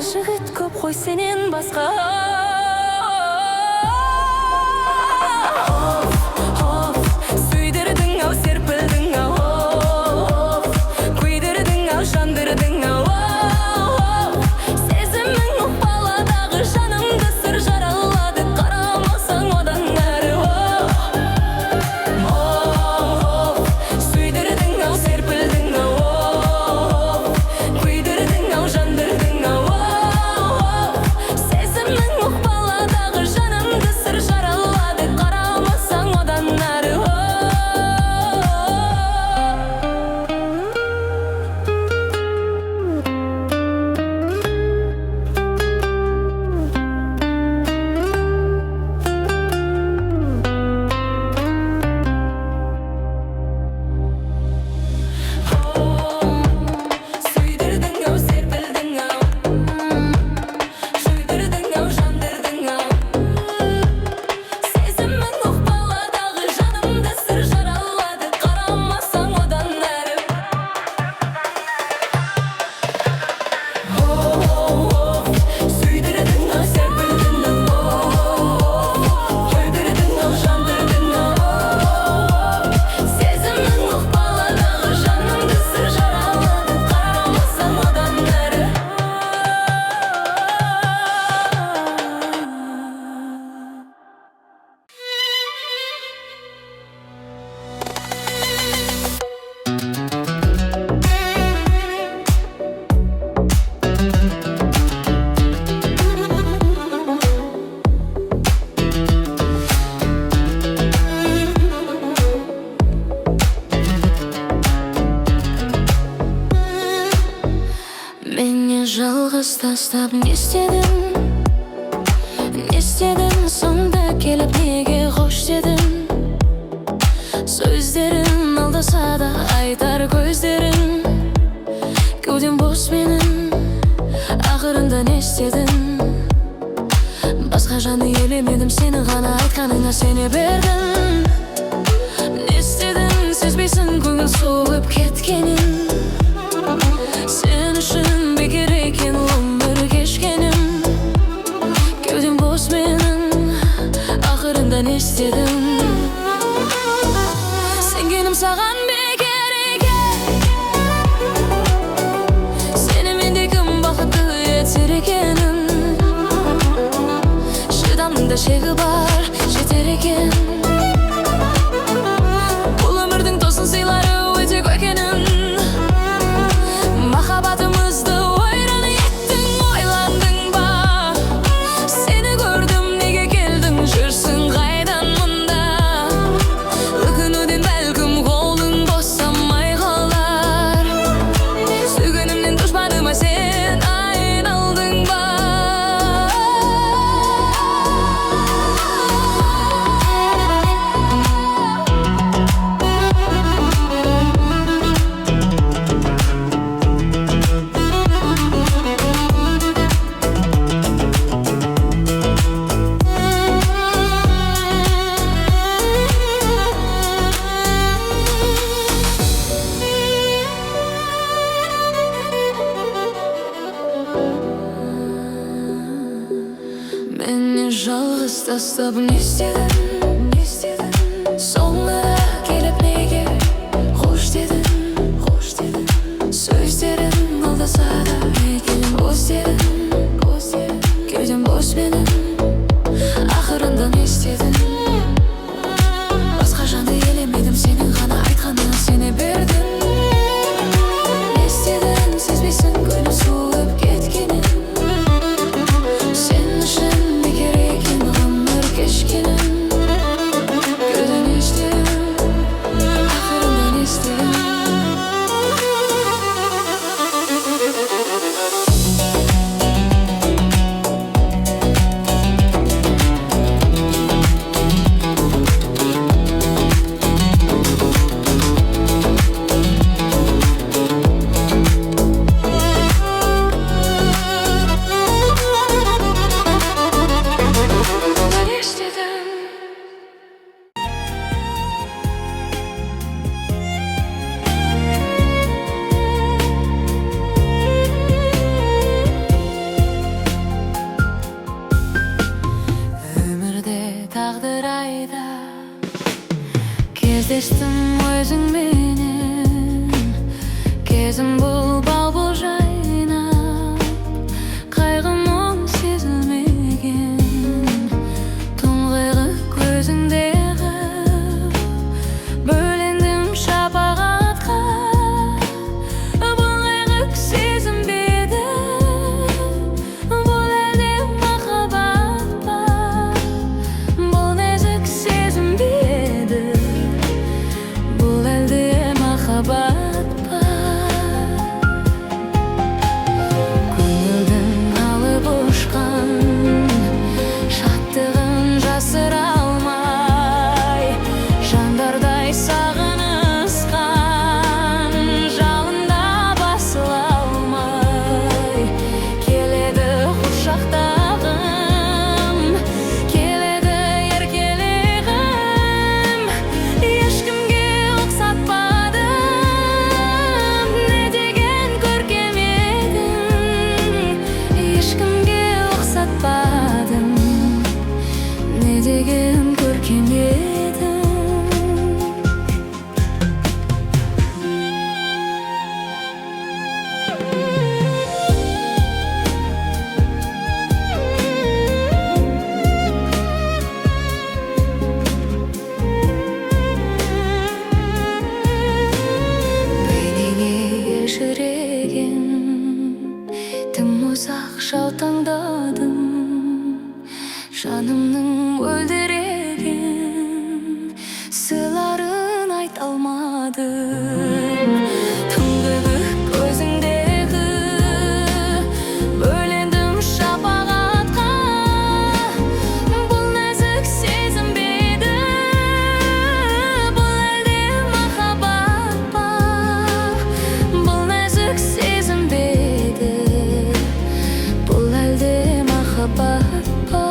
Жігіт көп қой сенен басқа. Сүйдірдің ау, серпілдің ау, күйдірдің ау, жандырдың ау. Сезімнің ұқпаладағы жанымды сыр жаралады, қарамасаң одан әрі. Сүйдірдің ау, серпілдің ау, күйдірдің ау, жандырдың ау. Жалғыз тастап не істедің? Не істедің? Сонда келіп неге қош дедің? Сөздерің алдаса да айтар көздерің. Кеудем бос менің, ақырында не істедің? Басқа жаны елемедім, сені ғана айтқаныңа сене бердім. Не істедің? Сезбейсің көңіл соғып кеткенін. Сен үшін бекер екен өмір кешкенім. Кеудем бос менің, ақырында не істедің? Сенгенім саған бекер екен. Сені менде кім бақытты етер екенін. Шыдамның да шегі бар, жетер екен. Бұл өмірдің тосын сыйлары өте көп екенін. Махаббатымызды ойран еттің, ойландың ба? Сені көрдім, неге келдің, жүрсің қайдан мұнда? Өкінуден бәлкім қолың босамай қалар. Сүйгенімнен дұшпаныма сен айналдың ба? жалғыз тастап не істедің, не істедің? Соңына келіп неге қош дедің, қош дедің? Сөздерің алдаса да кеудем бос дедің, бос дедің. Кеудем бос менің, ақырында не істедің? Басқа жанды елемедім, сенің ғана айтқаныңа сене бердім. Не істедің, сезбейсің көңіл суып кеткенін? Сен үшін бекер екен ғұмыр кешкенім. Кеуде не істедің, ақырында не істедің? Тағдыр айда кездестім өзіңменен, кезім бұл бал бұл жайнап, қайғы мұң сезілмеген. Тұңғиығы көзіңдегі бөлендім шапағатқа, бұл қайғы сезім бе еді, бұл әлде махаббат па? Көңілдің алып ұшқан шаттығын жасыра алмай, жандардай сағынысқан жалында басыла алмай, келеді құшақтағым, келеді еркелегім. Ешкімге ұқсатпадым, не деген көркем едің. Ешкімге ұқсатпадым, не деген көркем едің. Бейнеңе елжіреген тым ұзақ жаутаңдадым, жанымның мөлдіреген сырларын айта алмадым. Тұңғиығы көзіңдегі бөлендім шапағатқа, бұл нәзік сезім бе еді, бұл әлде махаббат па? Бұл нәзік сезім бе еді, бұл әлде махаббат па?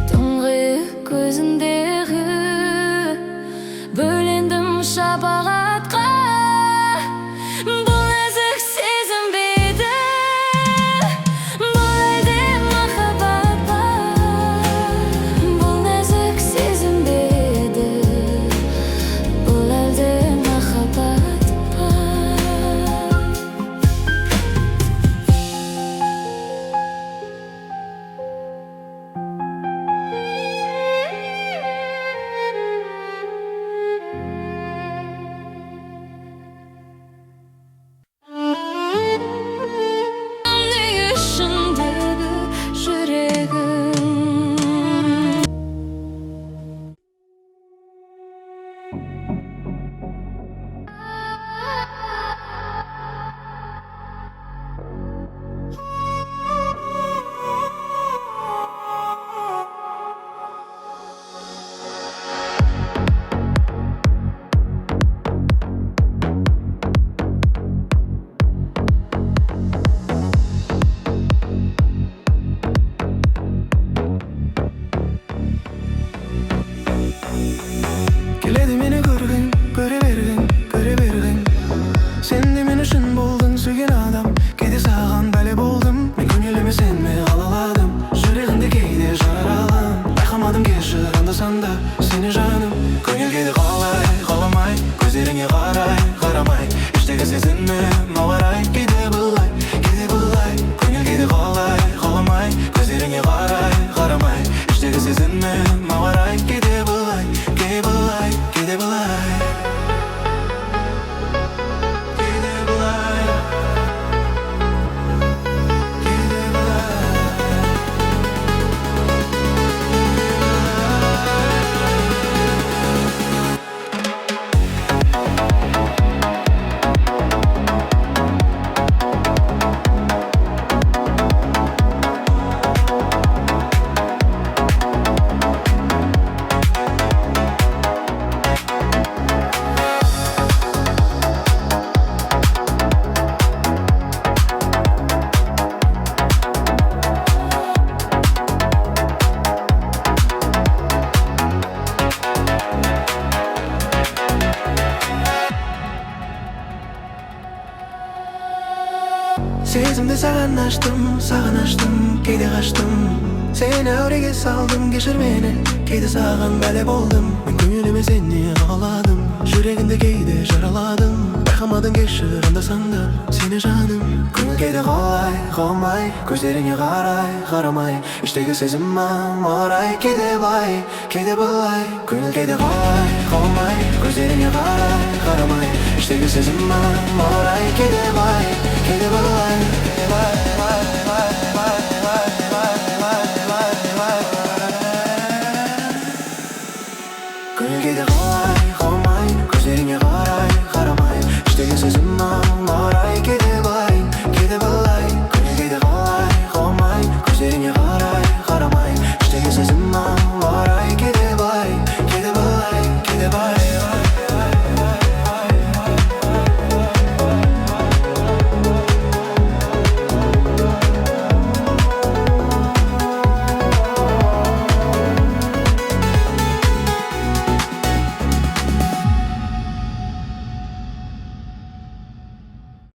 Тұңғиық көзіңдегі бөлендім шапағатқа, бұл нәзік сезім бе еді, бұл әлде махаббат па? Бұл нәзік сезім бе еді, бұл әлде махаббат па? Келеді мені көргің, көре бергің, көре бергің. Сен де мен үшін болдың сүйген адам. Кейде саған бәле болдым, мен көңіліме сенбей қалаладым. Жүрегімде кейде жаралым, байқамадым кешір анда-санда сені жаным. Көңіл кейде қалай, қаламай, көздеріңе қарай, қарамай. Іштегі сезімім ауарай, кейде былай, кейде былай. Көңіл кейде қалай, қаламай, көздеріңе қарай, қарамай. Іштегі сезімім ауарай, кейде былай, кейде былай, кейде былай. Сезімді саған аштым, кейде қаштым. Сені әуреге салдым, кешір мені. Кейде саған бәле болдым, мен көңіліме сені қаладым. Жүрегімді кейде жараладым, байқамадың кешір анда-санда сені жаным. Көңіл кейде қалай, қалмай, көздеріңе қарай, қарамай. Іштегі сезімім ауарай, кейде былай, кейде былай. Көңіл кейде қалай, қалмай, көздеріңе қарай, қарамай. Іштегі сезімім ауарай, кейде былай, кейде былай. Көңіл кейде қалай.